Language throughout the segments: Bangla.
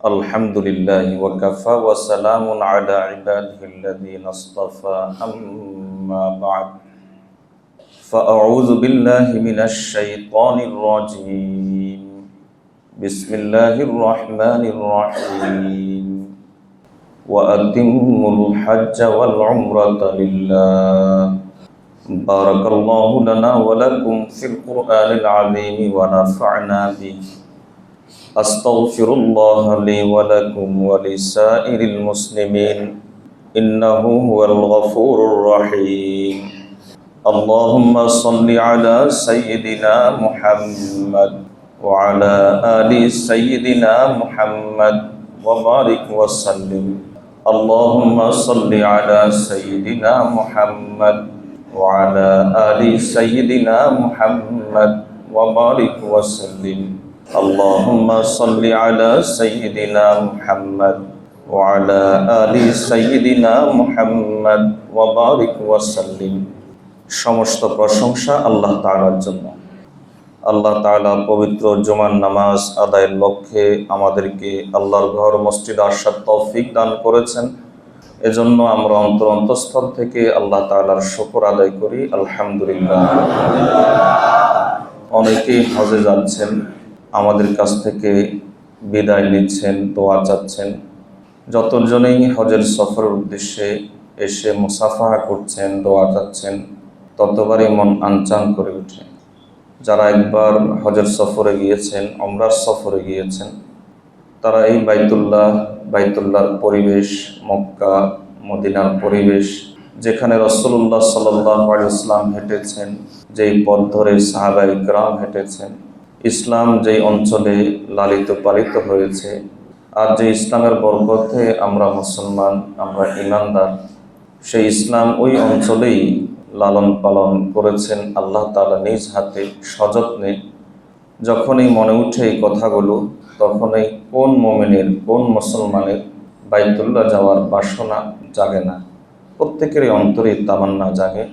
الحمد لله وكفى وسلام على عباده الذين اصطفى أما بعد فأعوذ بالله من الشيطان الرجيم بسم الله الرحمن الرحيم وأتموا الحج والعمرة لله بارك الله لنا ولكم في القرآن العظيم ونفعنا به أستغفر الله لي ولكم ولسائر المسلمين إنه هو الغفور الرحيم اللهم صل على سيدنا محمد وعلى آل سيدنا محمد وبارك وسلم اللهم صل على سيدنا محمد وعلى آل سيدنا محمد وبارك وسلم اللهم صل على سيدنا محمد وعلى آل سيدنا محمد وبارك وسلم সমস্ত প্রশংসা আল্লাহ তাআলার জন্য। আল্লাহ তাআলা পবিত্র জুমার নামাজ আদায়ের লক্ষ্যে আমাদেরকে আল্লাহর ঘর মসজিদে আসার তৌফিক দান করেছেন। এজন্য আমরা অন্তঃস্থল থেকে আল্লাহ তাআলার শুকর আদায় করি, আলহামদুলিল্লাহ। অনেকেই হজে যাচ্ছেন, আমাদের কাছ থেকে বিদায় নিচ্ছেন, দোয়া চাচ্ছেন। যতজনেই হজের সফরের উদ্দেশ্যে এসে মুসাফাহা করছেন, দোয়া চাচ্ছেন, ততবারই মন আনচান করে ওঠে। যারা একবার হজের সফরে গিয়েছেন, উমরার সফরে গিয়েছেন, তারা এই বাইতুল্লাহর পরিবেশ, মক্কা মদিনার পরিবেশ, যেখানে রাসূলুল্লাহ সাল্লাল্লাহু আলাইহি ওয়াসাল্লাম হেঁটেছেন, যেই পথ ধরে সাহাবায়ে কেরাম হেঁটেছেন, ইসলাম যেই অঞ্চলে লালিত পালিত হয়েছে, আর যে ইসলামের বরকতে আমরা মুসলমান, আমরা ঈমানদার, সেই ইসলাম ওই অঞ্চলেই লালন পালন করেছেন আল্লাহ তাআলা নিজ হাতে সযত্নে। যখনই মনে উঠে এই কথাগুলো, তখনই কোন মুমিনের, কোন মুসলমানের বাইতুল্লাহ যাওয়ার বাসনা জাগে না? প্রত্যেকেরই অন্তরে তামান্না জাগে।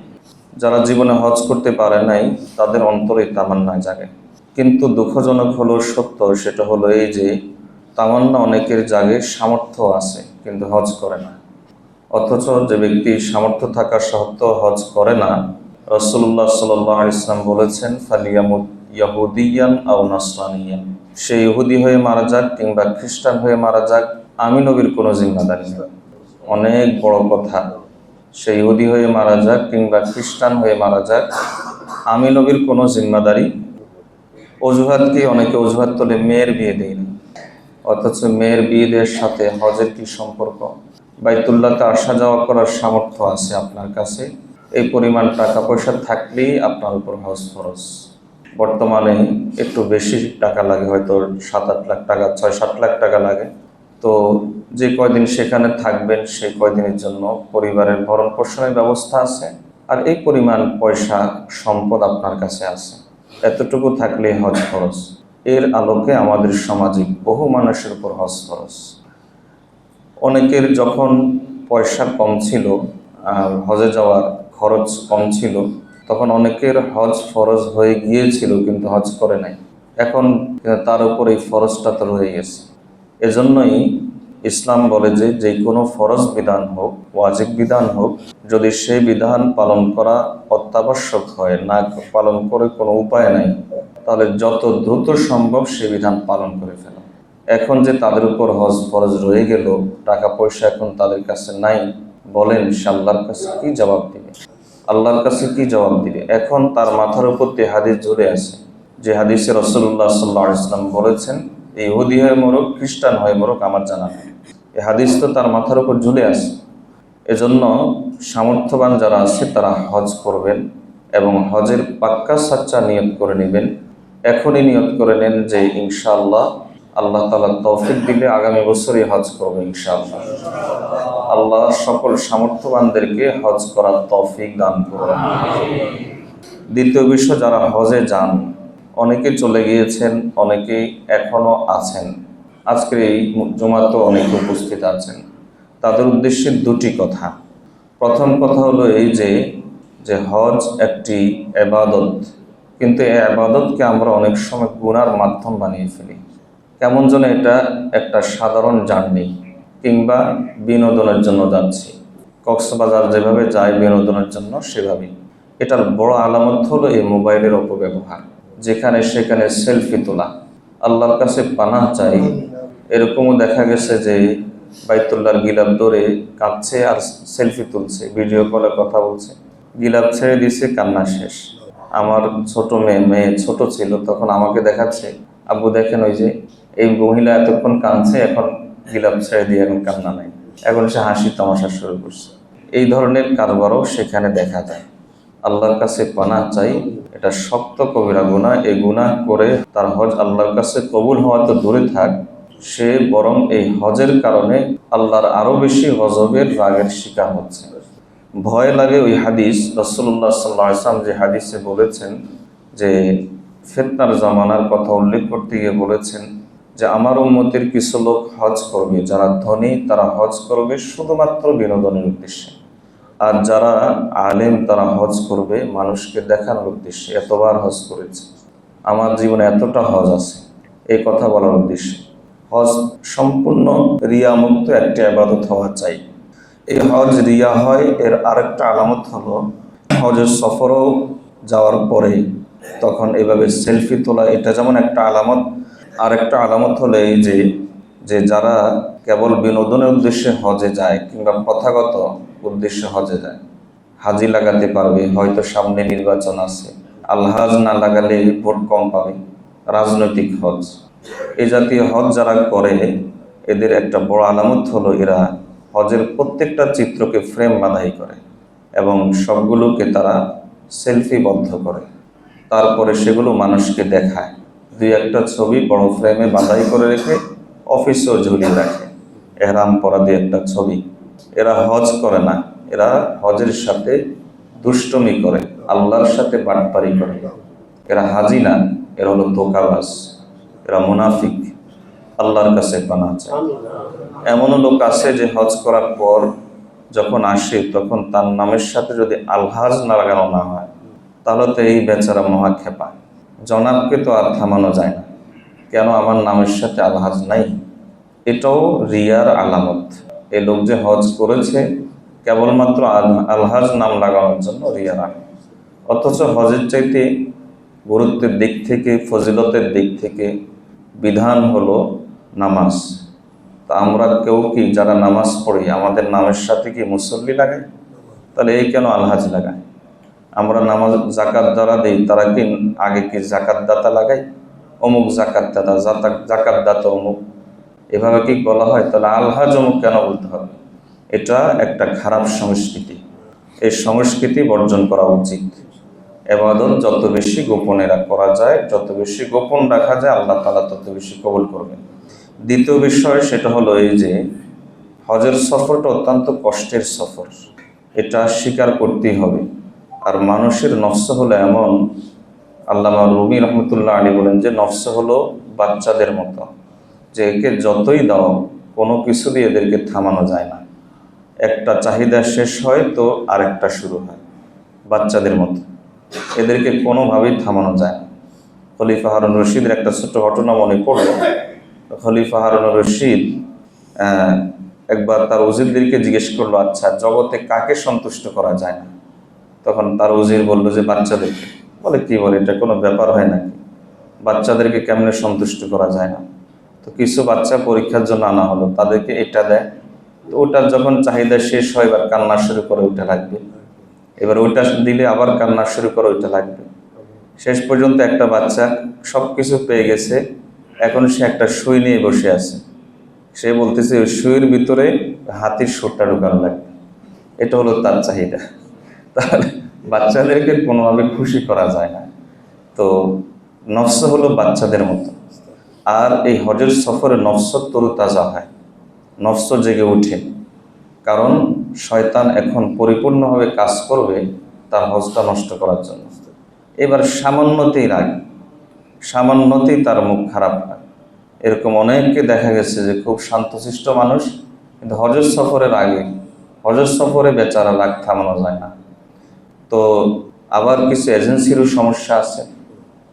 যারা জীবনে হজ করতে পারে নাই, তাদের অন্তরে তামান্না জাগে। কিন্তু দুঃখজনক হলো সত্য, সেটা হলো এই যে তামান্না অনেকের জাগে, সামর্থ্য আছে কিন্তু হজ করে না। অথচ যে ব্যক্তি সামর্থ্য থাকা সত্ত্বেও হজ করে না, রাসূলুল্লাহ সাল্লাল্লাহু আলাইহি ওয়াসাল্লাম বলেছেন, ফালিয়ামুত ইয়াহুদিয়ান আও নাসরানিয়ান, সে ইহুদি হয়ে মারা যাক কিংবা খ্রিস্টান হয়ে মারা যাক, আমি নবীর কোনো জিম্মাদারি নেই। অনেক বড় কথা। সে ইহুদি হয়ে মারা যাক কিংবা খ্রিস্টান হয়ে মারা যাক, আমি নবীর কোনো জিম্মাদারি। অজুহাতকে অনেকে অজুহাত তোলে মেয়ের বিয়ে দেয় না, অথচ মেয়ের বিয়ে দেওয়ার সাথে হজের কি সম্পর্ক? বাইতুল্লাহতে আসা যাওয়া করার সামর্থ্য আছে আপনার কাছে, এই পরিমাণ টাকা পয়সা থাকলেই আপনার উপর হজ ফরজ। বর্তমানে একটু বেশি টাকা লাগে, হয়তো 7-8 লাখ টাকা, 6-7 লাখ টাকা লাগে। তো যে কয়দিন সেখানে থাকবেন, সেই কয়দিনের জন্য পরিবারের ভরণ পোষণের ব্যবস্থা আছে, আর এই পরিমাণ পয়সা সম্পদ আপনার কাছে আছে, এতটুকু থাকলে হজ ফরজ। এর আলোকে আমাদের সমাজে বহু মানুষের উপর হজ ফরজ। অনেকের যখন পয়সা কম ছিল, হজে যাওয়ার খরচ কম ছিল, তখন অনেকের হজ ফরজ হয়ে গিয়েছিল কিন্তু হজ করে নাই। এখন তার উপর এই ফরজটা তো রয়ে গেছে। এজন্যই ইসলাম বলে যে যে কোনো ফরজ বিধান হোক, ওয়াজিব বিধান হোক, যদি সেই বিধান পালন করা অত্যাবশ্যক হয়, না পালন করে কোনো উপায় নাই, তাহলে যত দ্রুত সম্ভব সে বিধান পালন করে ফেলো। এখন যে তাদের উপর হজ ফরজ রয়ে গেল, টাকা পয়সা এখন তাদের কাছে নাই, বলেন সে আল্লাহর কাছে কি জবাব দিবে? আল্লাহর কাছে কি জবাব দিবে? এখন তার মাথার উপর যে হাদিস ঝুলে আছে, যে হাদিসে রাসূলুল্লাহ সাল্লাল্লাহু আলাইহি ওয়াসাল্লাম বলেছেন, ইহুদি হয়ে মরুক, খ্রিস্টান হয়ে মরুক, আমার জানা নেই। এই হাদিস তো তার মাথার উপর ঝুলে আছে। এজন্য সামর্থ্যবান যারা আছে তারা হজ করবেন এবং হজের পাক্কা সাচ্চা নিয়ত করে নেবেন। এখনই নিয়ত করে নেন যে ইনশাআল্লাহ আল্লাহ তাআলা তৌফিক দিলে আগামী বছরই হজ করবে ইনশাআল্লাহ। আল্লাহ সকল সামর্থ্যবানদেরকে হজ করার তৌফিক দান করুন। দ্বিতীয় বিষয়, যারা হজে যান, অনেকে চলে গিয়েছেন, অনেকেই এখনো আছেন, আজকের এই জুমাতে অনেকে উপস্থিত আছেন, তাদের উদ্দেশ্যে দুটি কথা। প্রথম কথা হলো এই যে হজ একটি ইবাদত, কিন্তু এই ইবাদতকে আমরা অনেক সময় গুনার মাধ্যম বানিয়ে ফেলি। কেমন যেন এটা একটা সাধারণ জার্নি কিংবা বিনোদনের জন্য যাচ্ছি। কক্সবাজার যেভাবে যায় বিনোদনের জন্য সেভাবেই। এটার বড় আলামত হলো এই মোবাইলের অপব্যবহার, যেখানে সেখানে সেলফি তোলা। আল্লাহর কাছে পানাহ চাই, এরকমও দেখা গেছে যে বাইতুল্লাহর গিলাফ ধরে কাঁদছে আর সেলফি তুলছে, ভিডিও কলে কথা বলছে, গিলাফ ছেড়ে দিছে, কান্না শেষ। আমার ছোট মেয়ে ছোট ছিল, তখন আমাকে দেখাচ্ছে, আব্বু দেখেন ওই যে এই মহিলা এতক্ষণ কাঁদছে, এখন গিলাফ ছেড়ে দিয়ে এখন কান্না নাই, এখন সে হাসি তামাশা শুরু করছে। এই ধরনের কারবারও সেখানে দেখা যায়। আল্লাহর কাছে পানাহ চাই, এটা শক্ত কবিরা গুনাহ। এই গুনাহ করে তার হজ আল্লাহর কাছে কবুল হওয়া তো দূরে থাক, সে বরং এই হজের কারণে আল্লাহর আরো বেশি গজবের রাগের শিকার হচ্ছে। ভয় লাগে ওই হাদিস, রাসূলুল্লাহ সাল্লাল্লাহু আলাইহি ওয়াসাল্লাম যে হাদিসে বলেছেন যে ফিতনার জামানার কথা উল্লেখ করতে গিয়ে বলেছেন যে আমার উম্মতের কিছু লোক হজ করবে, যারা ধনী তারা হজ করবে শুধুমাত্র বিনোদনের উদ্দেশ্যে, আর যারা আলেম তারা হজ করবে মানুষকে দেখানোর উদ্দেশ্যে, এতবার হজ করেছে, আমার জীবনে এতটা হজ আছে, এই কথা বলার উদ্দেশ্যে। হজ সম্পূর্ণ রিয়ামুক্ত একটি ইবাদত হওয়া চাই। এই হজ রিয়া হয়, এর আরেকটা আলামত হলো হজের সফরও যাওয়ার পরে তখন এভাবে সেলফি তোলা, এটা যেমন একটা আলামত। আরেকটা আলামত হলো এই যে যে যারা কেবল বিনোদনের উদ্দেশ্যে হজে যায় কিংবা প্রথাগত উদ্দেশ্যে হজে যায়, হাজি লাগাতে পারবে, হয়তো সামনে নির্বাচন আছে, আলহাজ না লাগালে ভোট কম পাবে, রাজনৈতিক হজ, এই জাতীয় হজ যারা করে এদের একটা বড় আলামত হলো এরা হজের প্রত্যেকটা চিত্রকে ফ্রেম বাঁধাই করে এবং সবগুলোকে তারা সেলফিবদ্ধ করে, তারপরে সেগুলো মানুষকে দেখায়। দুই একটা ছবি বড় ফ্রেমে বাঁধাই করে রেখে অফিসেও ঝুলিয়ে রাখে, এহরাম পরা দিয়ে একটা ছবি। এরা হজ করে না, এরা হজের সাথে দুষ্টমি করে, আল্লাহর সাথে বাটপারি করে। এরা হাজি না, এরা হলো ধোঁকাবাজ, এরা মুনাফিক। আল্লাহর কাছে পানাহ চাই। এমনও লোক আছে যে হজ করার পর যখন আসে তখন তার নামের সাথে যদি আলহাজ না লাগানো না হয় তাহলে তো এই বেচারা মহাক্ষেপা। জনাবকে তো আর থামানো যায় না, কেন আমার নামের সাথে আলহাজ নাই? এটাও রিয়ার আলামত। এই লোক যে হজ করেছে কেবলমাত্র আলহাজ নাম লাগানোর জন্য রিয়ার আলামত। অথচ হজের চাইতে গুরুত্বের দিক থেকে, ফজিলতের দিক থেকে বিধান হলো নামাজ। তা আমরা কেউ কি যারা নামাজ পড়ি আমাদের নামের সাথে কি মুসল্লি লাগাই? তাহলে এই কেন আলহাজ লাগায়? আমরা নামাজ জাকাত যারা দিই তারা কি আগে কি জাকাত দাতা লাগাই? অমুক জাকাত দাতা, জাকাত দাতা অমুক, এভাবে কি বলা হয়? তাহলে আলহাজ অমুক কেন বলতে হবে? এটা একটা খারাপ সংস্কৃতি। এই সংস্কৃতি বর্জন করা উচিত। ইবাদত যত বেশি গোপনে করা যায়, যত বেশি গোপন রাখা যায়, আল্লাহ তাআলা তত বেশি কবুল করবেন। দ্বিতীয় বিষয় সেটা হলো এই যে হজের সফরটা অত্যন্ত কষ্টের সফর, এটা স্বীকার করতেই হবে। আর মানুষের নফস হলো এমন, আল্লামা রুমি রহমতুল্লাহ আলী বলেন যে নফস হলো বাচ্চাদের মতো, যে একে যতই দাও কোনো কিছু দিয়ে এদেরকে থামানো যায় না। একটা চাহিদা শেষ হয় তো আরেকটা শুরু হয়, বাচ্চাদের মতো এদেরকে কোনোভাবেই থামানো যায় না। খলিফা হারুন রশিদের একটা ছোট্ট ঘটনা মনে পড়লো। খলিফা হারুন রশিদ একবার তার উজিরদেরকে জিজ্ঞেস করলো, আচ্ছা জগতে কাকে সন্তুষ্ট করা যায় না? তখন তার উজির বললো যে বাচ্চাদেরকে। বলে কি বলে, এটা কোনো ব্যাপার হয় নাকি? বাচ্চাদেরকে কেমনে সন্তুষ্ট করা যায় না? তো কিছু বাচ্চা পরীক্ষার জন্য আনা হলো, তাদেরকে এটা দেয়, তো ওটার যখন চাহিদা শেষ হয় এবার কান্না শুরু করে ওইটা লাগবে, এবার ওইটা দিলে আবার কান্না শুরু করে ওইটা লাগবে। শেষ পর্যন্ত একটা বাচ্চা সব কিছু পেয়ে গেছে, এখন সে একটা সুই নিয়ে বসে আছে, সে বলতেছে ওই সুইয়ের ভিতরে হাতির সুরটা ঢোকানো লাগবে, এটা হলো তার চাহিদা। তাহলে বাচ্চাদেরকে কোনোভাবে খুশি করা যায় না। তো নফস হলো বাচ্চাদের মতো। আর এই হজের সফরে নফস তরুতাজা হয়, নফস জেগে ওঠে, কারণ শয়তান এখন পরিপূর্ণভাবে কাজ করবে তার হজটা নষ্ট করার জন্য। এবার সামান্যতেই রাগ, সামান্যতেই তার মুখ খারাপ হয়। এরকম অনেককে দেখা গেছে যে খুব শান্তশিষ্ট মানুষ, কিন্তু হজের সফরের আগে, হজের সফরে বেচারা রাগ থামানো যায় না। তো আবার কিছু এজেন্সিরও সমস্যা আছে,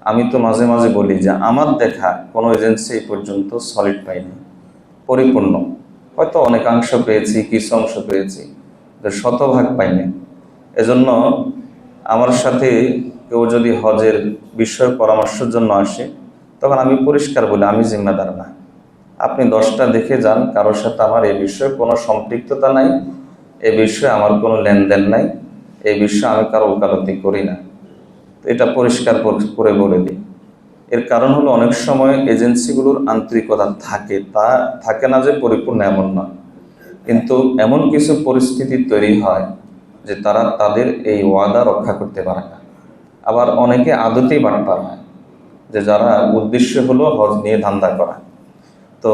আমি তো মাঝে মাঝে বলি যে আমার দেখা কোনো এজেন্সি এই পর্যন্ত সলিড পাইনি, পরিপূর্ণ। হয়তো অনেকাংশ পেয়েছি, কিছু অংশ পেয়েছি, শতভাগ পাইনি। এজন্য আমার সাথে কেউ যদি হজের বিষয়ে পরামর্শের জন্য আসে, তখন আমি পরিষ্কার বলি আমি জিম্মেদার না। আপনি 10টা দেখে যান, কারোর সাথে আমার এই বিষয়ে কোনো সম্পৃক্ততা নাই, এ বিষয়ে আমার কোনো লেনদেন নাই, এই বিষয়ে আমি কারো ওকালতি করি না। এটা পরিষ্কার করে বলে দিই। এর কারণ হলো অনেক সময় এজেন্সিগুলোর আন্তরিকতা থাকে, তা থাকে না যে পরিপূর্ণ এমন না, কিন্তু এমন কিছু পরিস্থিতি তৈরি হয় যে তারা তাদের এই ওয়াদা রক্ষা করতে পারে না। আবার অনেকে আদতেই বাটপার হয়, যে যারা উদ্দেশ্য হলো হজ নিয়ে ধান্দা করা। তো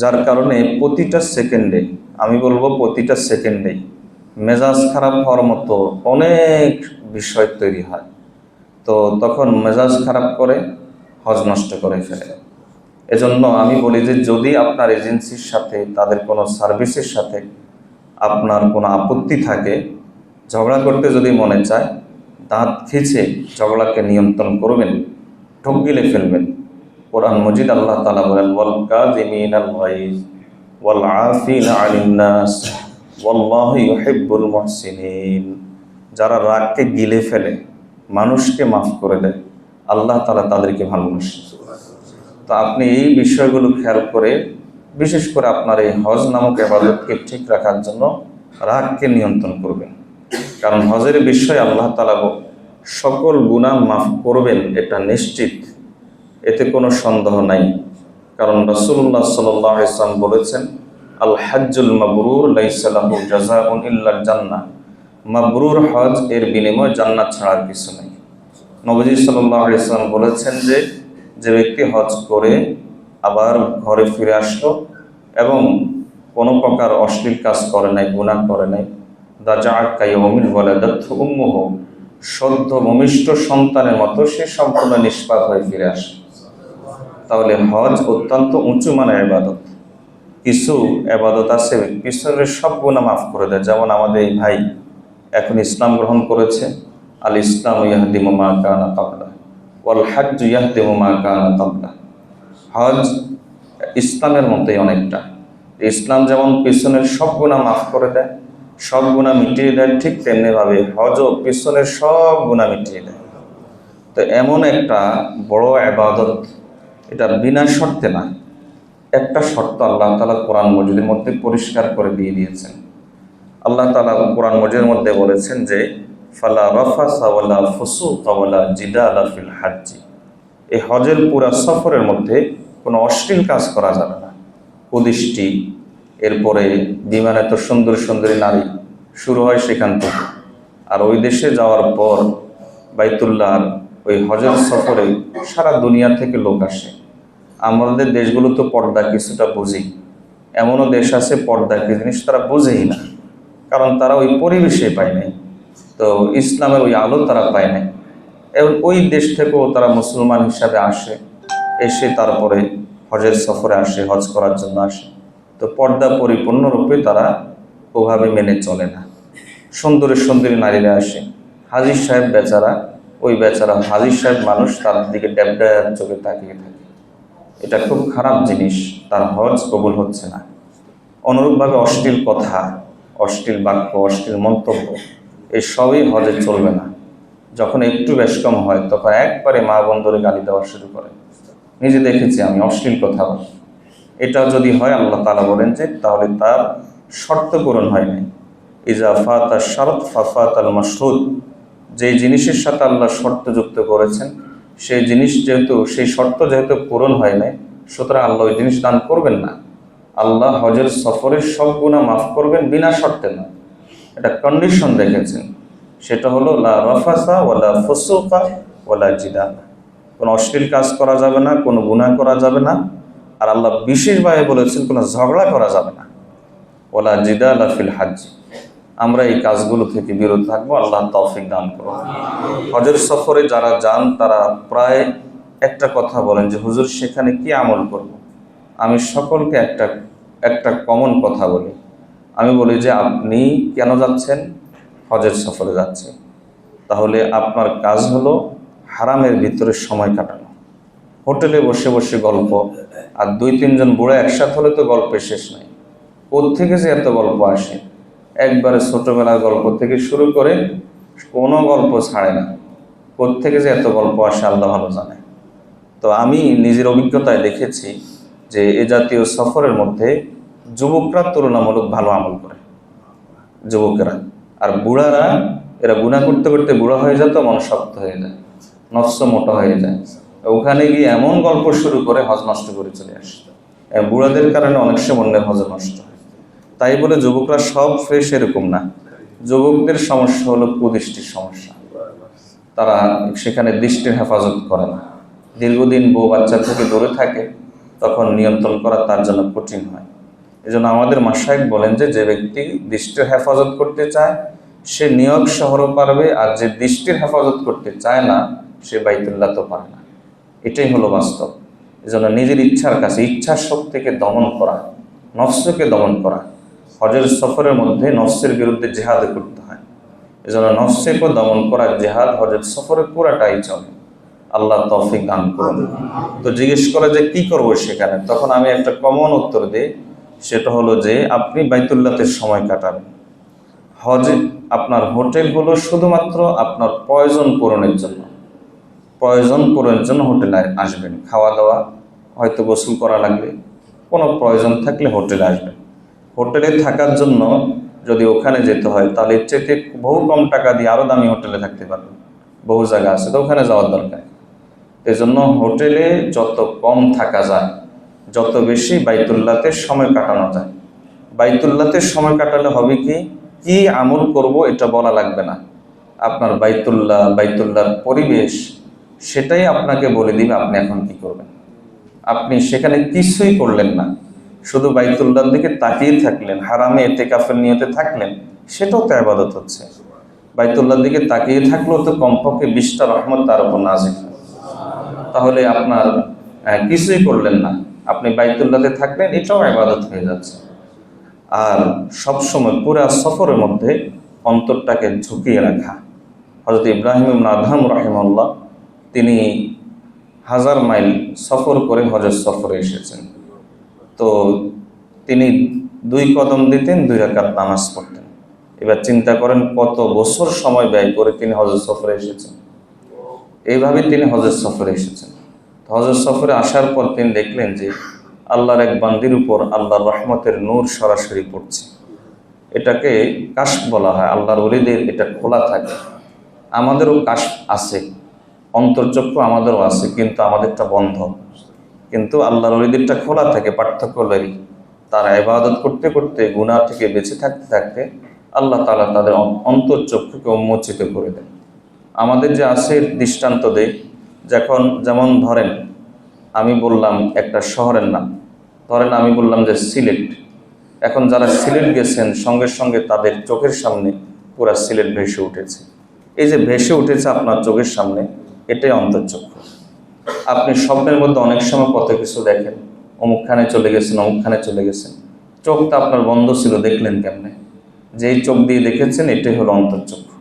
যার কারণে প্রতিটা সেকেন্ডে, আমি বলবো প্রতিটা সেকেন্ডেই মেজাজ খারাপ হওয়ার মতো অনেক বিষয় তৈরি হয়। তো তখন মেজাজ খারাপ করে হজ নষ্ট করে ফেলে। এজন্য আমি বলি যে যদি আপনার এজেন্সির সাথে, তাদের কোনো সার্ভিসের সাথে আপনার কোনো আপত্তি থাকে, ঝগড়া করতে যদি মনে চায়, দাঁত খিঁচে ঝগড়াকে নিয়ন্ত্রণ করবেন, ঠক গিলে ফেলবেন। কোরআন মজিদ আল্লাহ তাআলা বলেন, ওয়াল কাযিমিনাল গায়জ ওয়াল আফিনা আনিন নাস ওয়াল্লাহু ইউহিব্বুল মুহসিনিন। যারা রাগকে গিলে ফেলে, মানুষকে মাফ করে দেয়, আল্লাহ তাআলা তাদেরকে ভালোবাসে। তো আপনি এই বিষয়গুলো খেয়াল করে, বিশেষ করে আপনার এই হজ নামক ইবাদতকে ঠিক রাখার জন্য রাগকে নিয়ন্ত্রণ করবেন। কারণ হজের বিষয়ে আল্লাহ তাআলা সকল গুনাহ মাফ করবেন, এটা নিশ্চিত, এতে কোনো সন্দেহ নাই। কারণ রাসূলুল্লাহ সাল্লাল্লাহু আলাইহি ওয়াসাল্লাম বলেছেন, আল হাজ্জুল মাবরুর লাইসা লাহু জাযাউন ইল্লাল জান্নাহ। মাবরুর হজ, এর বিনিময় জান্নাত ছাড়া আর কিছু নেই। নবী সাল্লাল্লাহু আলাইহি ওয়াসাল্লাম বলেছেন যে যে ব্যক্তি হজ করে আবার ঘরে ফিরে আসলো এবং কোনো প্রকার অশ্লীল কাজ করে নাই, গুনাহ করে নাই, রাজাআ কায়াউমিন ওয়ালাদাতহু উম্মুহু, সদ্য ভূমিষ্ঠ সন্তানের মতো সে সম্পূর্ণ নিষ্পাপ হয়ে ফিরে আসে। তাহলে হজ অত্যন্ত উঁচু মানের ইবাদত। কিছু ইবাদত আছে পিছনের সব গুনাহ মাফ করে দেয়। যেমন আমাদের এই ভাই এখন ইসলাম গ্রহণ করেছে, আল ইসলাম ইয়াহদিমু মা কানা ক্বাবলা ওয়াল হাজ্জু ইয়াহদিমু মা কানা ক্বাবলা। হজ ইসলামের মতোই অনেকটা। ইসলাম যেমন পিছনের সব গুনাহ মাফ করে দেয়, সব গুনাহ মিটিয়ে দেয়, ঠিক তেমনিভাবে হজও পিছনের সব গুনাহ মিটিয়ে দেয়। তো এমন একটা বড় ইবাদত, এটা বিনা শর্তে না। একটা শর্ত আল্লাহ তাআলা কোরআন মজিদের মধ্যে পরিষ্কার করে দিয়ে দিয়েছেন। আল্লাহ তাআলা কোরআন মজিদের মধ্যে বলেছেন যে ফালা রাফাসা ওয়ালা ফুসুকা ওয়ালা জিদালা ফিল হাজ্জি। এই হজের পুরা সফরের মধ্যে কোনো অশ্লীল কাজ করা যাবে না। কুদৃষ্টি, এরপরে বিমানে তো সুন্দর সুন্দরী নারী শুরু হয় সেখান থেকে। আর ওই দেশে যাওয়ার পর বাইতুল্লাহর ওই হজের সফরে সারা দুনিয়া থেকে লোক আসে। আমাদের দেশগুলো তো পর্দা কিছুটা বুঝি, এমনও দেশ আছে পর্দা কি জিনিস তারা বুঝেই না, কারণ তারা ওই পরিবেশে পায় নাই, তো ইসলামের ওই আলো তারা পায় নাই। এবং ওই দেশ থেকেও তারা মুসলমান হিসাবে আসে, এসে তারপরে হজের সফরে আসে, হজ করার জন্য আসে। তো পর্দা পরিপূর্ণরূপে তারা ওভাবে মেনে চলে না। সুন্দরী সুন্দরী নারীরা আসে, হাজির সাহেব বেচারা, ওই বেচারা হাজির সাহেব মানুষ তার দিকে ড্যাব ড্যাব চোখে তাকিয়ে থাকে। এটা খুব খারাপ জিনিস, তার হজ কবুল হচ্ছে না। অনুরূপভাবে অশ্লীল কথা, অশ্লীল বাক্য, অশ্লীল মন্তব্য, এই সবই হজে চলবে না। যখন একটু বেশ কম হয় তখন একবারে মা বন্ধুরে গালি দেওয়া শুরু করে। নিজে দেখেছি আমি, অশ্লীল কথা বলে। এটা যদি হয়, আল্লাহ তাআলা বলেন যে তাহলে তার শর্ত পূরণ হয় নাই। ইজা ফাতা শারত ফাফাতাল মাশরুত। যেই জিনিসের সাথে আল্লাহ শর্ত যুক্ত করেছেন, সেই জিনিস যেহেতু, সেই শর্ত যেহেতু পূরণ হয় নাই, সুতরাং আল্লাহ ওই জিনিস দান করবেন না। আল্লাহ হজের সফরের সব গুনাহ মাফ করবেন বিনা শর্তে না, এটা কন্ডিশন রেখেছেন। সেটা হলো লা রাফাসা ওয়ালা ফুসুকা ওয়ালা জিদালা। কোনো অশ্লীল কাজ করা যাবে না, কোনো গুনাহ করা যাবে না। আর আল্লাহ বিশেষভাবে বলেছেন কোনো ঝগড়া করা যাবে না, ওয়ালা জিদালা ফিল হাজ্জ। আমরা এই কাজগুলো থেকে বিরত থাকবো, আল্লাহ তৌফিক দান করুন। হজের সফরে যারা যান তারা প্রায় একটা কথা বলেন যে হুজুর সেখানে কি আমল করব। আমি সকলকে একটা কমন কথা বলি। আমি বলি যে আপনি কেন যাচ্ছেন? হজের সফরে যাচ্ছেন। তাহলে আপনার কাজ হলো হারামের ভিতরে সময় কাটানো, হোটেলে বসে বসে গল্প, আর 2-3 জন বুড়া একসাথে হলে তো গল্পের শেষ নাই। কোত্থেকে যে এত গল্প আসে, একবারে ছোটবেলার গল্প থেকে শুরু করে কোনো গল্প ছাড়ে না। কোত্থেকে যে এত গল্প আসে আল্লাহ ভালো জানে। তো আমি নিজের অভিজ্ঞতায় দেখেছি যে এ জাতীয় সফরের মধ্যে যুবকরা তুলনামূলক ভালো আমল করে, যুবকেরা। আর বুড়ারা, এরা গুনাহ করতে করতে বুড়া হয়ে যায়, তো মন শক্ত হয়ে যায়, নফস মোটা হয়ে যায়। ওখানে গিয়ে এমন গল্প শুরু করে হজ নষ্ট করে চলে আসে। বুড়াদের কারণে অনেক সময় অন্যের হজ নষ্ট হয়। তাই বলে যুবকরা সব ফ্রেশ এরকম না। যুবকদের সমস্যা হলো কুদৃষ্টির সমস্যা। তারা সেখানে দৃষ্টির হেফাজত করে না। দীর্ঘদিন বউ বাচ্চা থেকে দূরে থাকে, তখন নিয়ন্ত্রণ করা তার জন্য কঠিন হয়। এই জন্য আমাদের মাশায়েখ বলেন যে, যে ব্যক্তি দৃষ্টির হেফাজত করতে চায় সে নিয়ত শহরও পারবে, আর যে দৃষ্টির হেফাজত করতে চায় না সে বাইতুল্লাহ তো পারে না। এটাই হলো বাস্তব। এই জন্য নিজের ইচ্ছার কাছে, ইচ্ছা শক্তিকে দমন করা, নফসকে দমন করা। হজের সফরের মধ্যে নফসের বিরুদ্ধে জেহাদ করতে হয়। এই জন্য নফসকে দমন করা জেহাদ হজের সফরে পুরাটাই চলে। আল্লাহ তৌফিক দান করুন। তো জিজ্ঞেস করে যে কি করবো সেখানে, তখন আমি একটা কমন উত্তর দিই, সেটা হলো যে আপনি বাইতুল্লাহতে সময় কাটাবেন। হজে আপনার হোটেল হলো শুধুমাত্র আপনার প্রয়োজন পূরণের জন্য। প্রয়োজন পূরণের জন্য হোটেলে আসবেন। খাওয়া দাওয়া, হয়তো গোসল করা লাগবে, কোনো প্রয়োজন থাকলে হোটেলে আসবেন। হোটেলে থাকার জন্য যদি ওখানে যেতে হয়, তাহলে এর চাইতে বহু কম টাকা দিয়ে আরও দামি হোটেলে থাকতে পারবেন। বহু জায়গা আছে, তো ওখানে যাওয়ার দরকার। এই জন্য হোটেলে যত কম থাকা যায়, যত বেশি বাইতুল্লাহতে সময় কাটানো যায়। বাইতুল্লাহতে সময় কাটালে হবে কি, কি আমল করব এটা বলা লাগবে না। আপনার বাইতুল্লাহর পরিবেশ সেটাই আপনাকে বলে দিবে আপনি এখন কি করবেন। আপনি সেখানে কিছুই করলেন না, শুধু বাইতুল্লাহর দিকে তাকিয়ে থাকলেন, হারামে ইতিকাফের নিয়তে থাকলেন, সেটাও তো ইবাদত হচ্ছে। বাইতুল্লাহর দিকে তাকিয়ে থাকলেও তো কমপক্ষে 20টা রহমত তার উপর নাজিল হয়। তাহলে আপনার কিছুই করলেন না, আপনি বাইতুল্লাহতে থাকলেন, এটাও ইবাদত হয়ে যাচ্ছে। আর সবসময় পুরা সফরের মধ্যে অন্তরটাকে ঝুঁকিয়ে রাখা। হযরত ইব্রাহিম ইবনে আদহাম রাহিমাহুল্লাহ, তিনি 1000 মাইল সফর করে হজের সফরে এসেছেন। তো তিনি 2 কদম দিতেন, 2 রাকাত নামাজ পড়তেন। এবার চিন্তা করেন কত বছর সময় ব্যয় করে তিনি হজের সফরে এসেছেন। এইভাবে তিনি হজের সফরে এসেছেন। হজের সফরে আসার পর তিনি দেখলেন যে আল্লাহর এক বান্দির উপর আল্লাহর রহমতের নূর সরাসরি পড়ছে। এটাকে কাশফ বলা হয়। আল্লাহর ওলিদের এটা খোলা থাকে। আমাদেরও কাশফ আছে, অন্তর্চক্ষু আমাদেরও আছে, কিন্তু আমাদেরটা বন্ধ। কিন্তু আল্লাহর ওলিদেরটা খোলা থাকে। পার্থক্য হলো তারা ইবাদত করতে করতে, গুনাহ থেকে বেঁচে থাকতে থাকতে আল্লাহ তাআলা তাদের অন্তর্চক্ষুকে উন্মোচিত করে দেন। আমাদের যে আছে দৃষ্টান্ত দেয়, যেমন ধরেন আমি বললাম একটা শহরের নাম, ধরেন আমি বললাম যে সিলেট। এখন যারা সিলেট গেছেন, সঙ্গে সঙ্গে তাদের চোখের সামনে পুরা সিলেট ভেসে উঠেছে। এই যে ভেসে উঠেছে আপনার চোখের সামনে, এটাই অন্তর্চক্ষু। আপনি স্বপ্নের মধ্যে অনেক সময় কত কিছু দেখেন, অমুকখানে চলে গেছেন, অমুকখানে চলে গেছেন, চোখটা আপনার বন্ধ ছিল, দেখলেন কেমনে? যেই চোখ দিয়ে দেখেছেন, এটাই হলো অন্তর্চক্ষু।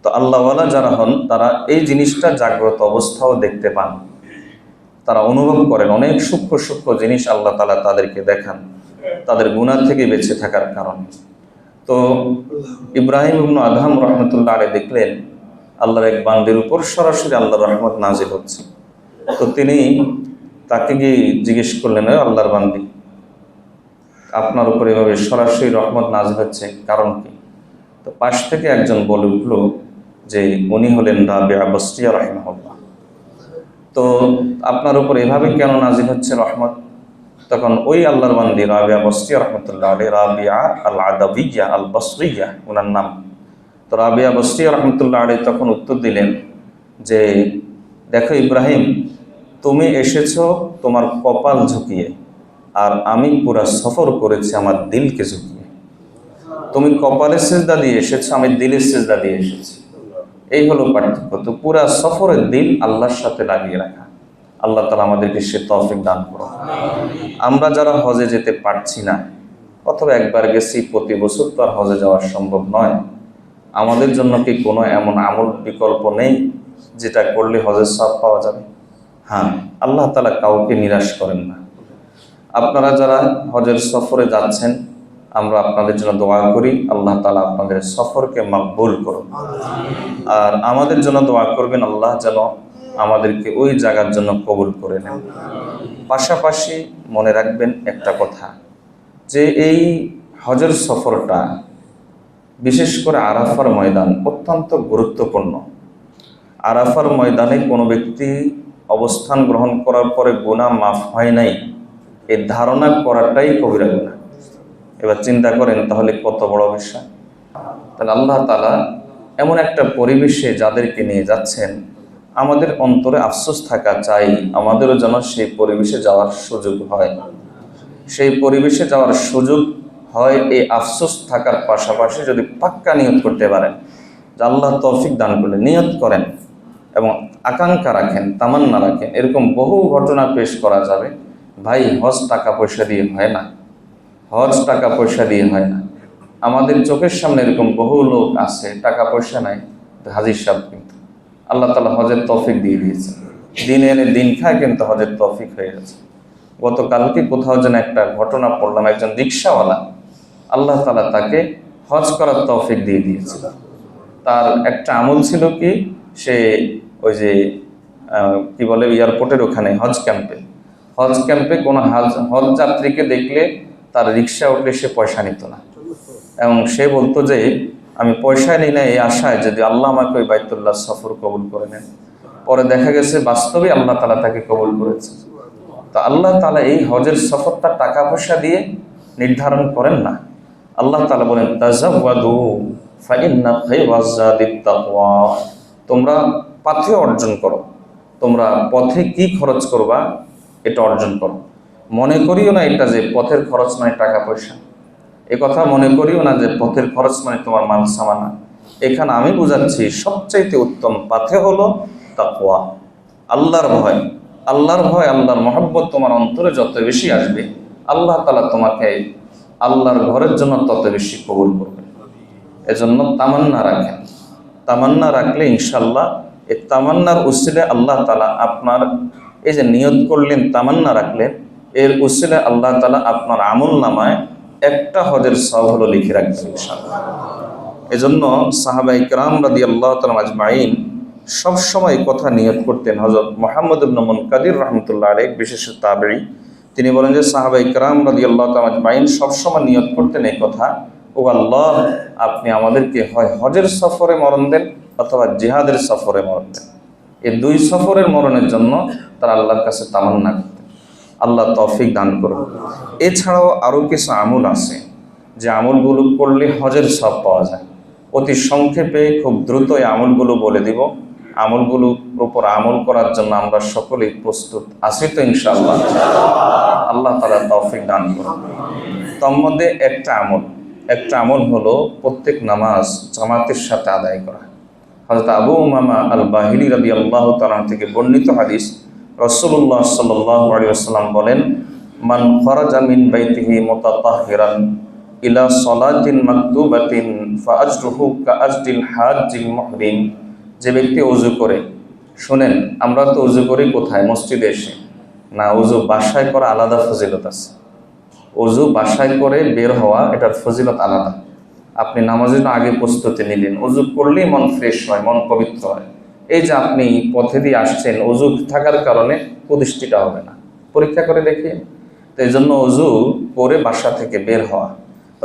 তো আল্লাহওয়ালা যারা হন, তারা এই জিনিসটা জাগ্রত অবস্থাও দেখতে পান, তারা অনুভব করেন। অনেক সূক্ষ্ম সূক্ষ্ম জিনিস আল্লাহ তাআলা তাদেরকে দেখান, তাদের গুনাহ থেকে বেঁচে থাকার কারণে। তো ইব্রাহিম ইবনে আদহাম রহমতুল্লাহ আলাইহি দেখলেন আল্লাহর এক বান্দির উপর সরাসরি আল্লাহর রহমত নাজিল হচ্ছে। তো তিনি তাকে গিয়ে জিজ্ঞেস করলেন, আল্লাহর বান্দি, আপনার উপর এভাবে সরাসরি রহমত নাজিল হচ্ছে, কারণ কি? তো পাশ থেকে একজন বলে উঠল যে উনি হলেন রাবিয়া বসরিয়া রাহিমাহুল্লাহ। তো আপনার উপর এভাবে কেন নাজিল হচ্ছে রহমত? তখন ওই আল্লাহর বান্দি রাবিয়া বসরিয়া রাহমাতুল্লাহ আলাইহি, রাবিয়া আল আদাবিয়া আল বসরিয়া ওনার নাম। তো রাবিয়া বসরিয়া রাহমাতুল্লাহ আলাইহি তখন উত্তর দিলেন যে, দেখো ইব্রাহিম, তুমি এসেছো তোমার কপাল ঝুঁকিয়ে, আর আমি পুরা সফর করেছি আমার দিলকে ঝুঁকিয়ে। তুমি কপালের সিজদা দিয়ে এসেছো, আমি দিলের সিজদা দিয়ে এসেছি। এই হলো পার্থক্য। তো পুরা সফরের দিল আল্লাহর সাথে লাগিয়ে রাখা। আল্লাহ তাআলা আমাদেরকে সে তৌফিক দান করুন। আমরা যারা হজে যেতে পারছি না, অথবা একবার গেছি, প্রতি বছর তো আর হজে যাওয়া সম্ভব নয়, আমাদের জন্য কি কোনো এমন আমল বিকল্প নেই যেটা করলে হজের সওয়াব পাওয়া যাবে? হ্যাঁ, আল্লাহ তাআলা কাউকে নিরাশ করেন না। আপনারা যারা হজের সফরে যাচ্ছেন, আমরা আপনাদের জন্য দোয়া করি, আল্লাহ তাআলা আপনাদের সফরকে মকবুল করুন। আর আমাদের জন্য দোয়া করবেন, আল্লাহ যেন আমাদেরকে ওই জায়গার জন্য কবুল করে নেন। পাশাপাশি মনে রাখবেন একটা কথা, যে এই হজের সফরটা বিশেষ করে আরাফার ময়দান অত্যন্ত গুরুত্বপূর্ণ। আরাফার ময়দানে কোনো ব্যক্তি অবস্থান গ্রহণ করার পরে গুনাহ মাফ হয় নাই, এই ধারণা করাটাই কবিরা গুনাহ। এবার চিন্তা করেন তাহলে কত বড় বিষয়। তাহলে আল্লাহ তাআলা এমন একটা পরিবেশে যাদেরকে নিয়ে যাচ্ছেন, আমাদের অন্তরে আফসোস থাকা চাই, আমাদেরও যেন সেই পরিবেশে যাওয়ার সুযোগ হয়। সেই পরিবেশে যাওয়ার সুযোগ হয় এই আফসোস থাকার পাশাপাশি যদি পাক্কা নিয়ত করতে পারেন যে আল্লাহ তৌফিক দান করলে, নিয়ত করেন এবং আকাঙ্ক্ষা রাখেন, তামান্না রাখেন। এরকম বহু ঘটনা পেশ করা যাবে। ভাই, হজ টাকা পয়সা দিয়ে হয় না, হজ টাকা পয়সা দিয়ে হয় না। আমাদের চোখের সামনে এরকম বহু লোক আছে, টাকা পয়সা নাই, হাজির সাহেব কিন্তু আল্লাহ তাআলা হজের তৌফিক দিয়ে দিয়েছে, দিন এনে দিন খায়, কিন্তু হজের তৌফিক হয়ে গেছে। গতকালকে কোথাও যেন একটা ঘটনা পড়লাম, একজন রিক্সাওয়ালা, আল্লাহ তাআলা তাকে হজ করার তৌফিক দিয়ে দিয়েছে। তার একটা আমল ছিল কি, সে ওই যে কি বলে এয়ারপোর্টের ওখানে হজ ক্যাম্পে কোনো হজ যাত্রীকে দেখলে তার রিক্সা উঠলে সে পয়সা নিত না, এবং সে বলতো যে আমি পয়সা নিই না এই আশায় যদি আল্লাহ আমাকে ওই বাইতুল্লাহ সফর কবুল করে নেন। পরে দেখা গেছে বাস্তবে আল্লাহ তাআলা তাকে কবুল করেছে। তো আল্লাহ তাআলা এই হজের সফরটা টাকা পয়সা দিয়ে নির্ধারণ করেন না। আল্লাহ তাআলা বলেন তাযাওয়াদু ফাইন্না খায়রাজ যাদিত তাকওয়া, তোমরা পথে অর্জন করো, তোমরা পথে কি খরচ করবা এটা অর্জন করো। মনে করিও না এটা যে পথের খরচ মানে টাকা পয়সা, এ কথা মনে করিও না যে পথের খরচ মানে তোমার মাল সামানা। এখানে আমি বুঝাচ্ছি সবচাইতে উত্তম পথে হলো তাকওয়া, আল্লাহর ভয়। আল্লাহর ভয়, আল্লাহর মহব্বত তোমার অন্তরে যত বেশি আসবে, আল্লাহ তাআলা তোমাকে আল্লাহর ঘরের জন্য তত বেশি কবুল করবে। এজন্য তামান্না রাখেন। তামান্না রাখলে ইনশাআল্লাহ এই তামান্নার উসিলায় আল্লাহ তাআলা আপনার এই যে নিয়ত করলেন, তামান্না রাখলেন, এর উসিলায় আল্লাহ তাআলা আপনার আমল নামায় একটা হজের সওয়াব হলো লিখে রাখবেন ইনশাআল্লাহ। এজন্য সাহাবায়ে কেরাম রাদিয়াল্লাহু তাআলা আজমাইন সবসময় কথা নিয়ত করতেন। হযরত মুহাম্মদ ইবনে মুনকাদির রাহমাতুল্লাহ আলাইহি বিশেষ তাবেঈ, তিনি বলেন যে সাহাবায়ে কেরাম রাদিয়াল্লাহু তাআলা আজমাইন সবসময় নিয়ত করতেন এই কথা, ও আল্লাহ, আপনি আমাদেরকে হয় হজের সফরে মরণ দেন অথবা জিহাদের সফরে মরণ দেন। এই দুই সফরের মরণের জন্য তারা আল্লাহর কাছে তামান্না করতেন। আল্লাহ তৌফিক দান করুন। এছাড়াও আরও কিছু আমল আছে যে আমলগুলো করলে হজের সওয়াব পাওয়া যায়। অতি সংক্ষেপে খুব দ্রুত এই আমলগুলো বলে দিব। আমলগুলোর উপর আমল করার জন্য আমরা সকলেই প্রস্তুত আছি তো ইনশাআল্লাহ? আল্লাহ তাআলা তৌফিক দান করুন। তার মধ্যে একটা আমল হলো প্রত্যেক নামাজ জামাতের সাথে আদায় করা। হযরত আবু উমামা আল বাহিলি রাদিয়াল্লাহু তাআলা থেকে বর্ণিত হাদিস, রাসূলুল্লাহ সাল্লাল্লাহু আলাইহি ওয়াসাল্লাম বলেন, মান খারাজা মিন বাইতিহি মুতাতাহহিরান ইলা সালাতিন মাকতুবাতিন ফাআজরুহু কাআজরিল হাজ্জিল মুহরিম, যে ব্যক্তি ওযু করে, শুনেন আমরা তো ওযু করি কোথায়? মসজিদে এসে না, ওযু বাসায় করা আলাদা ফজিলত আছে। ওযু বাসায় করে বের হওয়া, এটার ফজিলত আলাদা। আপনি নামাজের জন্য আগে প্রস্তুতি নিলেন, ওযু করলেই মন ফ্রেশ হয়, মন পবিত্র হয়। এই যে আপনি পথে দিয়ে আসছেন, ওযু থাকার কারণে প্রতিষ্ঠিত হবে না, পরীক্ষা করে দেখিয়ে। তো এই জন্য ওযু করে বাসা থেকে বের হওয়া।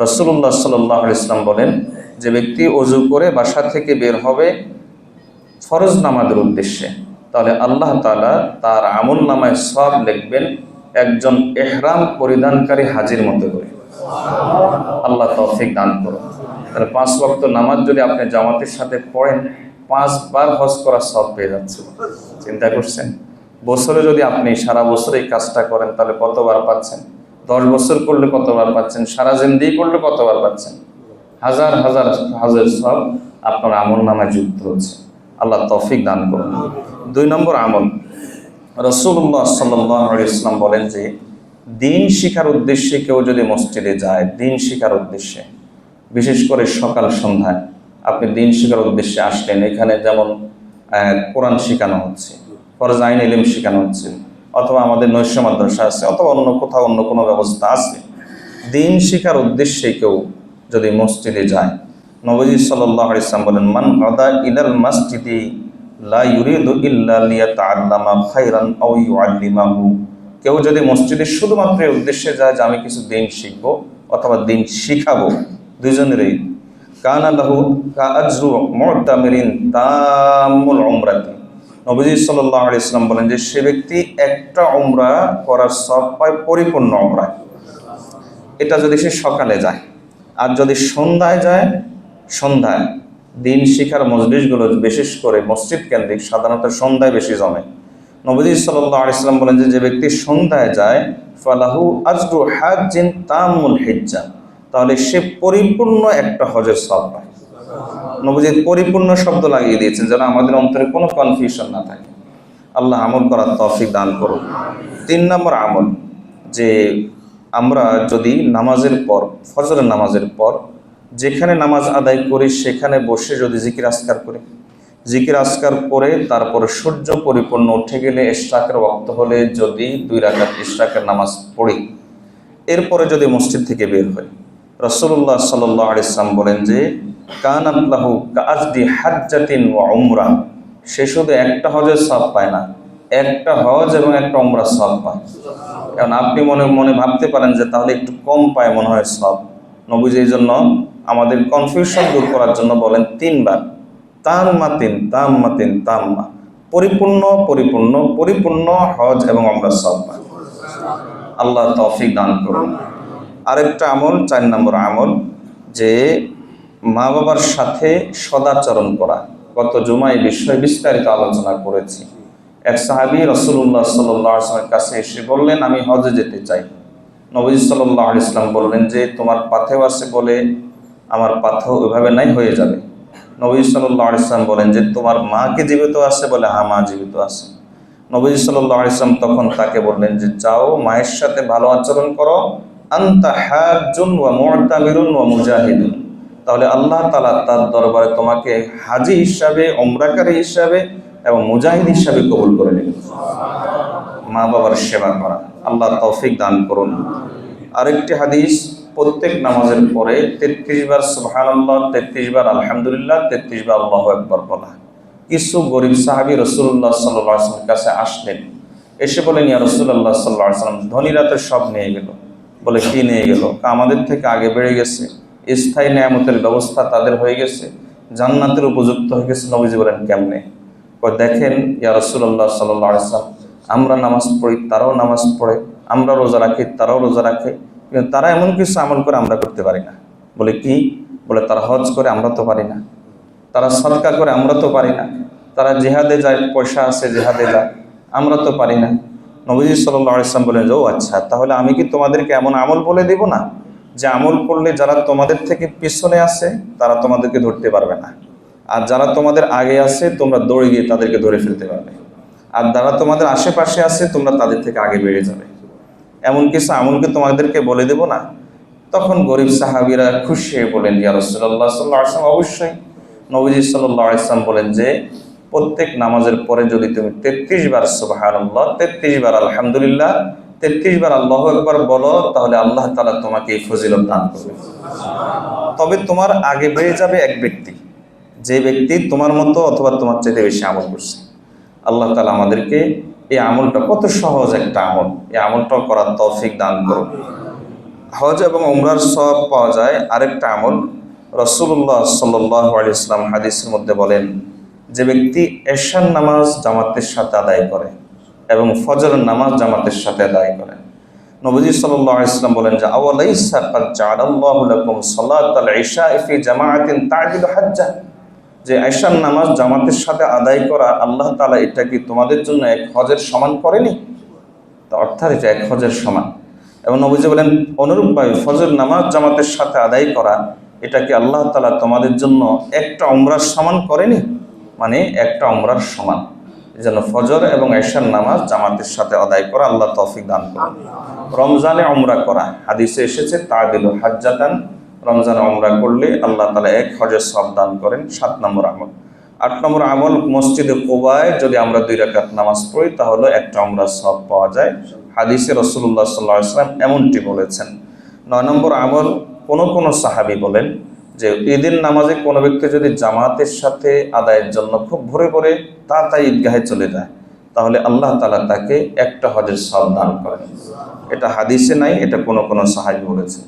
রাসূলুল্লাহ সাল্লাল্লাহু আলাইহি ওয়াসাল্লাম বলেন, যে ব্যক্তি ওযু করে বাসা থেকে বের হবে ফরজ নামাজের উদ্দেশ্যে, তাহলে আল্লাহ তাআলা তার আমল নামায় সওয়াব লিখবেন একজন ইহরাম পরিধানকারী হাজির মতো করে। আল্লাহ তৌফিক দান করুন। তাহলে 5 ওয়াক্ত নামাজ যদি আপনি জামাতের সাথে পড়েন, 5 বার হজ করার সওয়াব পেয়ে যাচ্ছেন। চিন্তা করছেন? বছরে যদি আপনি সারা বছর এই কাজটা করেন তাহলে কতবার পাচ্ছেন? 10 বছর করলে কতবার পাচ্ছেন? সারা জিন্দেগি করলে কতবার পাচ্ছেন? হাজার হাজার হাজার সওয়াব আপনার আমল নামায় যুক্ত হচ্ছে। আল্লাহ তৌফিক দান করুন। 2 নম্বর আমল, রাসূলুল্লাহ সাল্লাল্লাহু আলাইহি ওয়াসাল্লাম বলেন যে দিন শিখার উদ্দেশ্যে কেউ যদি মসজিদে যায়, দিন শিখার উদ্দেশ্যে, বিশেষ করে সকাল সন্ধ্যায় আপনি দিন শিখার উদ্দেশ্যে আসলেন, এখানে যেমন কোরআন শেখানো হচ্ছে, ফরজ আইন ইলম শেখানো হচ্ছে, অথবা আমাদের নৈশ মাদ্রাসা আছে, অথবা অন্য কোথাও অন্য কোনো ব্যবস্থা আছে, দিন শিখার উদ্দেশ্যে কেউ যদি মসজিদে যায়, নবী সাল্লাল্লাহু আলাইহি ওয়াসাল্লাম বলেন, মান গাদা ইলাল মাসজিদি লা ইউরিদু ইল্লা লিয়াতাআল্লামা খায়রান আও ইউআল্লিমাহু, কেউ যদি মসজিদে শুধুমাত্র এই উদ্দেশ্যে যায় যে আমি কিছু দিন শিখবো অথবা দিন শিখাবো, দুইজনেরই কানা লাহু কাআজরু মুতামিরিন তামুল উমরাতি, নবী সাল্লাল্লাহু আলাইহি ওয়াসাল্লাম বলেন যে সে ব্যক্তি একটা উমরা করার সওয়াব পায়, পরিপূর্ণ উমরা। এটা যদি সে সকালে যায়, আর যদি সন্ধ্যায় যায়, সন্ধ্যায় দিন শিখার মজলিসগুলো বিশেষ করে মসজিদ কেন্দ্রিক সাধারণত সন্ধ্যায় বেশি জমে। নবী সাল্লাল্লাহু আলাইহি ওয়াসাল্লাম বলেন যে ব্যক্তি সন্ধ্যায় যায়, ফালাহু আজরু হাজ্জিন তামুল হিজ্জা, তাহলে সে পরিপূর্ণ একটা হজের সওয়াব পায়। নবীজি পরিপূর্ণ শব্দ লাগিয়ে দিয়েছেন যেন আমাদের অন্তরে কোনো কনফিউশন না থাকে। আল্লাহ আমল করার তৌফিক দান করুন। 3 নম্বর আমল, যে আমরা যদি নামাজের পর, ফজরের নামাজের পর যেখানে নামাজ আদায় করি সেখানে বসে যদি জিকির আজকার করি, জিকির আজকার করে তারপরে সূর্য পরিপূর্ণ উঠে গেলে ইশরাকের ওয়াক্ত হলে যদি 2 রাকাত ইশরাকের নামাজ পড়ি, এরপরে যদি মসজিদ থেকে বের হই, রাসূলুল্লাহ সাল্লাল্লাহু আলাইহি ওয়াসাল্লাম বলেন যে কানাত লাহু কাআজদি হাজ্জাতিন ওয়া উমরা, সে শুধু একটা হজের সওয়াব পায় না, একটা হজ এবং একটা উমরার সওয়াব পায়। কারণ আপনি মনে মনে ভাবতে পারেন যে তাহলে একটু কম পায় মনে হয় সওয়াব। নবীজি এই জন্য আমাদের কনফিউশন দূর করার জন্য বলেন 3 বার তাম্মাতিন তাম্মাতিন তাম্মা, পরিপূর্ণ পরিপূর্ণ পরিপূর্ণ হজ এবং উমরার সওয়াব পায়। আল্লাহ তৌফিক দান করুন। আরেকটা আমল, 4 নম্বর আমল, যে মা বাবার সাথে সদাচরণ করা। গত জুমায় এই বিষয়ে বিস্তারিত আলোচনা করেছি। এক সাহাবী রাসূলুল্লাহ সাল্লাল্লাহু আলাইহি ওয়াসাল্লামের কাছে এসে বললেন, আমি হজে যেতে চাই। নবী সাল্লাল্লাহু আলাইহি ওয়াসাল্লাম বললেন যে তোমার পাথেও আছে বলে আমার পাথেও ওইভাবে নাই, হয়ে যাবে। নবী সাল্লাল্লাহু আলাইহি ওয়াসাল্লাম বলেন যে তোমার মা কি জীবিত আছে বলে, হ্যাঁ মা জীবিত আছে। নবী সাল্লাল্লাহু আলাইহি ওয়াসাল্লাম তখন তাকে বললেন যে যাও মায়ের সাথে ভালো আচরণ করো, আনতা হাজ্জুন ওয়া মু'তামিরুন ওয়া মুজাহিদুন, তাহলে আল্লাহ তাআলা তার দরবারে তোমাকে হাজী হিসাবে, উমরাকারী হিসাবে এবং মুজাহিদ হিসাবে কবুল করে নেবেন। মা বাবার সেবা করা, আল্লাহ তৌফিক দান করুন। আরেকটি হাদিস, প্রত্যেক নামাজের পরে 33 বার সুবহানাল্লাহ, 33 বার আলহামদুলিল্লাহ, 33 বার আল্লাহু আকবার বলা। কিছু গরিব সাহাবী রাসূলুল্লাহ সাল্লাল্লাহু আলাইহি ওয়াসাল্লামের কাছে আসলেন, এসে বলেন, ইয়া রাসূলুল্লাহ সাল্লাল্লাহু আলাইহি ওয়াসাল্লাম, ধনীরা তো সব নিয়ে গেল। বলে কি নিয়ে গেল? আমাদের থেকে আগে বেড়ে গেছে, স্থায়ী নিয়ামতের ব্যবস্থা তাদের হয়ে গেছে, জান্নাতের উপযুক্ত হয়ে গেছে। নবীজি বলেন কেমনে? দেখেন ইয়া রাসূলুল্লাহ সাল্লাল্লাহু আলাইহি ওয়াসাল্লাম, আমরা নামাজ পড়ি, তারাও নামাজ পড়ে, আমরা রোজা রাখি, তারাও রোজা রাখে, কিন্তু তারা এমন কিছু আমল করে আমরা করতে পারি না। বলে কি? বলে তারা হজ করে, আমরা তো পারি না। তারা সাদকা করে, আমরা তো পারি না। তারা জিহাদে যায়, পয়সা আছে, জিহাদে যায়, আমরা তো পারি না। নবীজি সাল্লাল্লাহু আলাইহি ওয়াসাল্লাম বলেন, ও আচ্ছা, তাহলে আমি কি তোমাদেরকে এমন আমল বলে দেব না যে আমল করলে যারা তোমাদের থেকে পিছনে আছে তারা তোমাদেরকে ধরতে পারবে না, আর যারা তোমাদের আগে আছে তোমরা দৌড়ে গিয়ে তাদেরকে ধরে ফেলতে পারবে, আর যারা তোমাদের আশেপাশে আছে তোমরা তাদের থেকে আগে বেড়ে যাবে। এমন কিছু আমলকে তোমাদেরকে বলে দেব না? তখন গরিব সাহাবীরা খুশি হয়ে বলেন, ইয়া রাসূলুল্লাহ সাল্লাল্লাহু আলাইহি ওয়াসাল্লাম, অবশ্যই। নবীজি সাল্লাল্লাহু আলাইহি ওয়াসাল্লাম বলেন যে প্রত্যেক নামাজের পরে যদি তুমি 33 বার সুবহানাল্লাহ, 33 বার আলহামদুলিল্লাহ, 33 বার আল্লাহু আকবার বলো, তাহলে আল্লাহ তাআলা তোমাকে এই ফজিলত দান করবে। তবে তোমার আগে বেড়ে যাবে এক ব্যক্তি, যে ব্যক্তি তোমার মতো অথবা তোমার চাইতে বেশি আমল করছে। আল্লাহ তাআলা আমাদেরকে এই আমলটা, কত সহজ একটা আমল, এই আমলটাও করার তৌফিক দান করুন। হজ এবং উমরার সওয়াব পাওয়া যায় আরেকটা আমল। রাসূলুল্লাহ সাল্লাল্লাহু আলাইহি ওয়াসাল্লাম হাদিসের মধ্যে বলেন, যে ব্যক্তি এশার নামাজ জামাতের সাথে আদায় করে এবং ফজরের নামাজ জামাতের সাথে আদায় করে, নবীজি সাল্লাল্লাহু আলাইহি ওয়াসাল্লাম বলেন যে আওয়ালাইসা কাদ জাআলাল্লাহু লাকুম সালাতাল ইশা ফি জামাআতিন তা'দিলু হাজ্জা, যে এশার নামাজ জামাতের সাথে আদায় করা, আল্লাহ তাআলা এটা কি তোমাদের জন্য এক হজের সমান করেনি? তো অর্থাৎ এটা এক হজের সমান। এবং নবীজি বলেন অনুরূপভাবে ফজর নামাজ জামাতের সাথে আদায় করা, এটা কি আল্লাহ তাআলা তোমাদের জন্য একটা উমরার সমান করেনি? মানে একটা উমরার সমান। যেন ফজর এবং এশার নামাজ জামাতের সাথে আদায় করা আল্লাহ তৌফিক দান করুন। রমজানে উমরা করা, হাদিসে এসেছে তা'দিলু হাজ্জাতান, রমজানে উমরা করলে আল্লাহ তাআলা এক হজের সওয়াব দান করেন। 7 নম্বর আমল। 8 নম্বর আমল, মসজিদে কুবায় যদি আমরা 2 রাকাত নামাজ পড়ি তাহলে একটা উমরার সওয়াব পাওয়া যায়। হাদিসে রাসূলুল্লাহ সাল্লাল্লাহু আলাইহি ওয়াসাল্লাম এমনটি বলেছেন। 9 নম্বর আমল, কোন সাহাবী বলেন যে ঈদের নামাজে কোনো ব্যক্তি যদি জামাতের সাথে আদায়ের জন্য খুব ভোরে ভোরে তাড়াতাড়ি ঈদগাহে চলে যায় তাহলে আল্লাহ তাআলা তাকে একটা হজের সওয়াব দান করেন। এটা হাদিসে নাই, এটা কোন সাহাবী বলেছেন।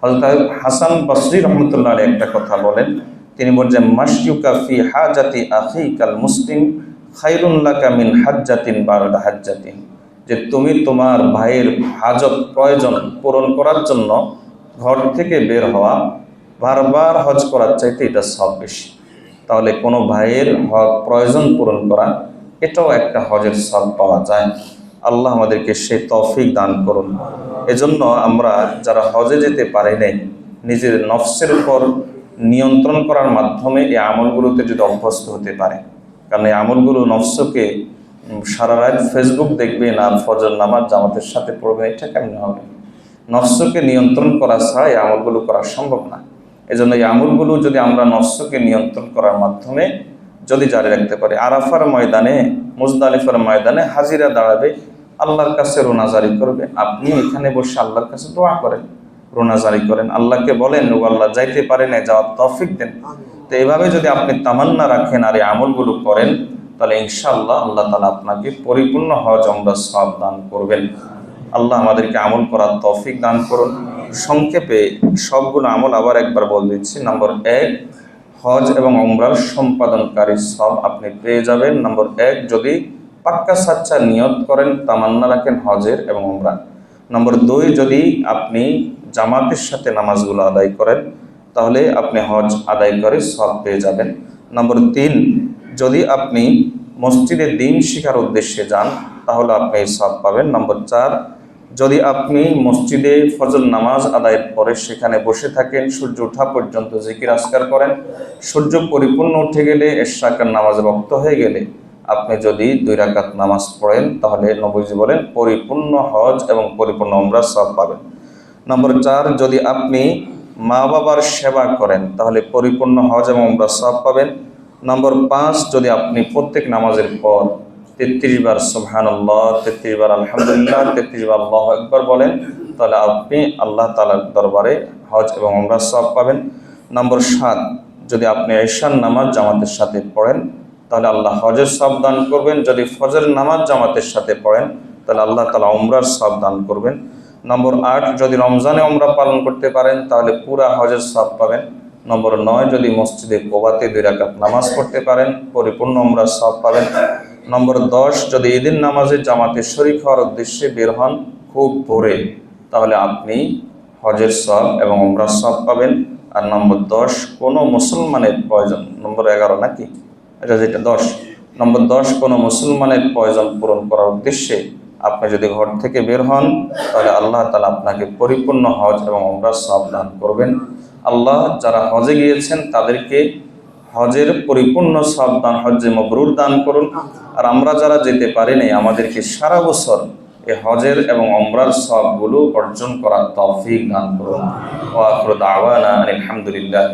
হযরত হাসান বসরি রাহমাতুল্লাহ আলাইহি একটা কথা বলেন, তিনি বলেন মাশয়ুকা ফি হাজাতি আখিকাল মুসলিম খায়রুন লাকা মিন হাজ্জাতিন বা'দা হাজ্জাতিন, যে তুমি তোমার ভাইয়ের হাজত প্রয়োজন পূরণ করার জন্য ঘর থেকে বের হওয়া বারবার হজ করার চাইতে এটা সওয়াব বেশি। তাহলে কোনো ভাইয়ের প্রয়োজন পূরণ করা এটাও একটা হজের সওয়াব পাওয়া যায়। আল্লাহ আমাদেরকে সে তৌফিক দান করুন। এজন্য আমরা যারা হজে যেতে পারি নাই, নিজের নফসের উপর নিয়ন্ত্রণ করার মাধ্যমে এই আমলগুলোতে যদি অভ্যস্ত হতে পারে, কারণ এই আমলগুলো নফসকে সারা রাত ফেসবুক দেখবে না ফজর নামাজ জামাতের সাথে পড়বে, এটা কেমন হবে? নফসকে নিয়ন্ত্রণ করা ছাড়া এই আমলগুলো করা সম্ভব না। এজন্য এই আমলগুলো যদি আমরা নফসকে নিয়ন্ত্রণ করার মাধ্যমে যদি জারি রাখতে পারি, আরাফার ময়দানে মুজদালিফার ময়দানে হাজিরা দাঁড়াবে, আল্লাহর কাছে রোনাজারি করবে। আপনি এখানে বসে আল্লাহর কাছে দোয়া করেন, রোনাজারি করেন, আল্লাহকে বলেন ও আল্লাহ যাইতে পারে না, যাওয়ার তৌফিক দেন। তো এইভাবে যদি আপনি তামান্না রাখেন আর এই আমলগুলো করেন তাহলে ইনশাআল্লাহ আল্লাহ তাআলা আপনাকে পরিপূর্ণ হজ উমরা সওয়াব দান করবেন। আল্লাহ আমাদেরকে আমল করার তৌফিক দান করুন। সংক্ষেপে সবগুলো আমল আবার একবার বলে দিচ্ছি। নম্বর 1, হজ এবং উমরার সম্পাদনকারী সওয়াব আপনি পেয়ে যাবেন। নম্বর 1, যদি পাক্কা সাচ্চা নিয়ত করেন, তামান্না রাখেন হজের এবং উমরা। নম্বর 2, যদি আপনি জামাতের সাথে নামাজগুলো আদায় করেন তাহলে আপনি হজ আদায় করে সওয়াব পেয়ে যাবেন। নম্বর 3, যদি আপনি মসজিদে দ্বীন শিখার উদ্দেশ্যে যান তাহলে আপনি সওয়াব পাবেন। নম্বর 4, যদি আপনি মসজিদে ফজর নামাজ আদায়ের পরে সেখানে বসে থাকেন, সূর্য ওঠা পর্যন্ত জিকির আজকার করেন, সূর্য পরিপূর্ণ উঠে গেলে এশরাকের নামাজ ওয়াক্ত হয়ে গেলে আপনি যদি 2 রাকাত নামাজ পড়েন তাহলে নবীজি বলেন পরিপূর্ণ হজ এবং পরিপূর্ণ উমরার সওয়াব পাবেন। নম্বর 4, যদি আপনি মা বাবার সেবা করেন তাহলে পরিপূর্ণ হজ এবং উমরার সওয়াব পাবেন। নম্বর 5, যদি আপনি প্রত্যেক নামাজের পর 33 বার সুবহানাল্লাহ, 33 বার আলহামদুলিল্লাহ, 33 বার আল্লাহু আকবার বলেন তাহলে আপনি আল্লাহ তাআলার দরবারে হজ এবং উমরার সওয়াব পাবেন। নম্বর 7, যদি আপনি ঈশার নামাজ জামাতের সাথে পড়েন তাহলে আল্লাহ হজের সওয়াব দান করবেন। যদি ফজর নামাজ জামাতের সাথে পড়েন তাহলে আল্লাহ তাআলা উমরার সওয়াব দান করবেন। নম্বর 8, যদি রমজানে উমরা পালন করতে পারেন তাহলে পুরা হজের সওয়াব পাবেন। নম্বর 9, যদি মসজিদে কুবাতে 2 রাকাত নামাজ পড়তে পারেন পরিপূর্ণ উমরার সওয়াব পাবেন। নম্বর 10, যদি ঈদের নামাজে জামাতে শরীক হওয়ার উদ্দেশ্যে বের হন খুব ভোরে তাহলে আপনি হজের সওয়াব এবং উমরার সওয়াব পাবেন। আর নম্বর 10, কোনো মুসলমানের প্রয়োজন, নম্বর 11 নাকি এটা, যেটা 10, নম্বর 10, কোনো মুসলমানের প্রয়োজন পূরণ করার উদ্দেশ্যে আপনি যদি ঘর থেকে বের হন তাহলে আল্লাহ তাআলা আপনাকে পরিপূর্ণ হজ এবং উমরার সওয়াব দান করবেন। আল্লাহ যারা হজে গিয়েছেন তাদেরকে হজের পরিপূর্ণ সওয়াব দান, হজ্জে মাবরুর দান করুন। আর আমরা যারা যেতে পারি নাই আমাদেরকে সারা বছর এই হজের এবং উমরার সওয়াবগুলো অর্জন করার তৌফিক দান করুন। ওয়া আখিরু দাওয়ানা আলহামদুলিল্লাহ।